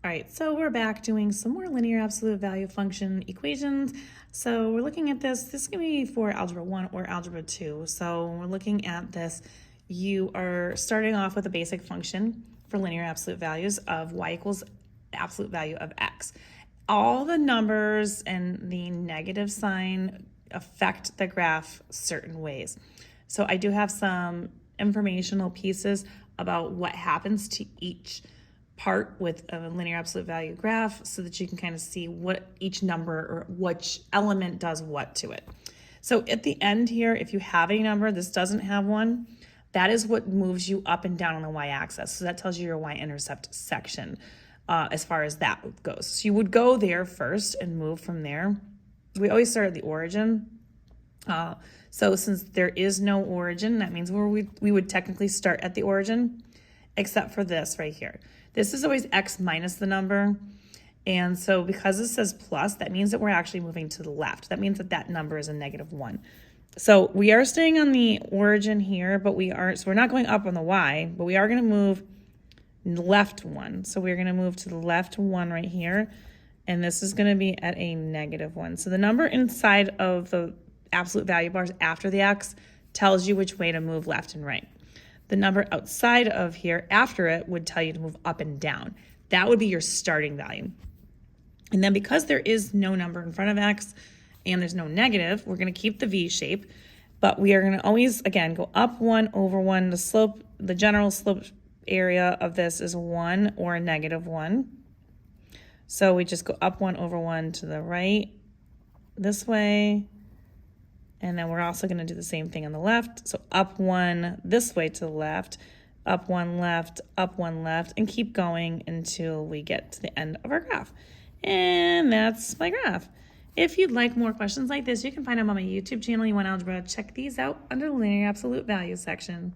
All right, so we're back doing some more linear absolute value function equations. So we're looking at this. This is going to be for Algebra 1 or Algebra 2. So when we're looking at this, you are starting off with a basic function for linear absolute values of y equals the absolute value of x. All the numbers and the negative sign affect the graph certain ways. So I do have some informational pieces about what happens to each part with a linear absolute value graph so that you can kind of see what each number or which element does what to it. So at the end here, if you have a number, this doesn't have one, that is what moves you up and down on the y-axis. So that tells you your y-intercept section as far as that goes. So you would go there first and move from there. We always start at the origin. So since there is no origin, that means we would technically start at the origin, except for this right here. This is always x minus the number. And so because it says plus, that means that we're actually moving to the left. That means that that number is a -1. So we are staying on the origin here, but so we're not going up on the y, but we are going to move left 1. So we're going to move to the left 1 right here. And this is going to be at a -1. So the number inside of the absolute value bars after the x tells you which way to move left and right. The number outside of here after it would tell you to move up and down. That would be your starting value. And then because there is no number in front of x and there's no negative, we're going to keep the V shape, but we are going to always, again, go up 1 over 1. The general slope area of this is 1 or a -1. So we just go up 1 over 1 to the right this way. And then we're also going to do the same thing on the left. So up 1 this way to the left, up 1 left, up 1 left, and keep going until we get to the end of our graph. And that's my graph. If you'd like more questions like this, you can find them on my YouTube channel, You Want Algebra. Check these out under the linear absolute value section.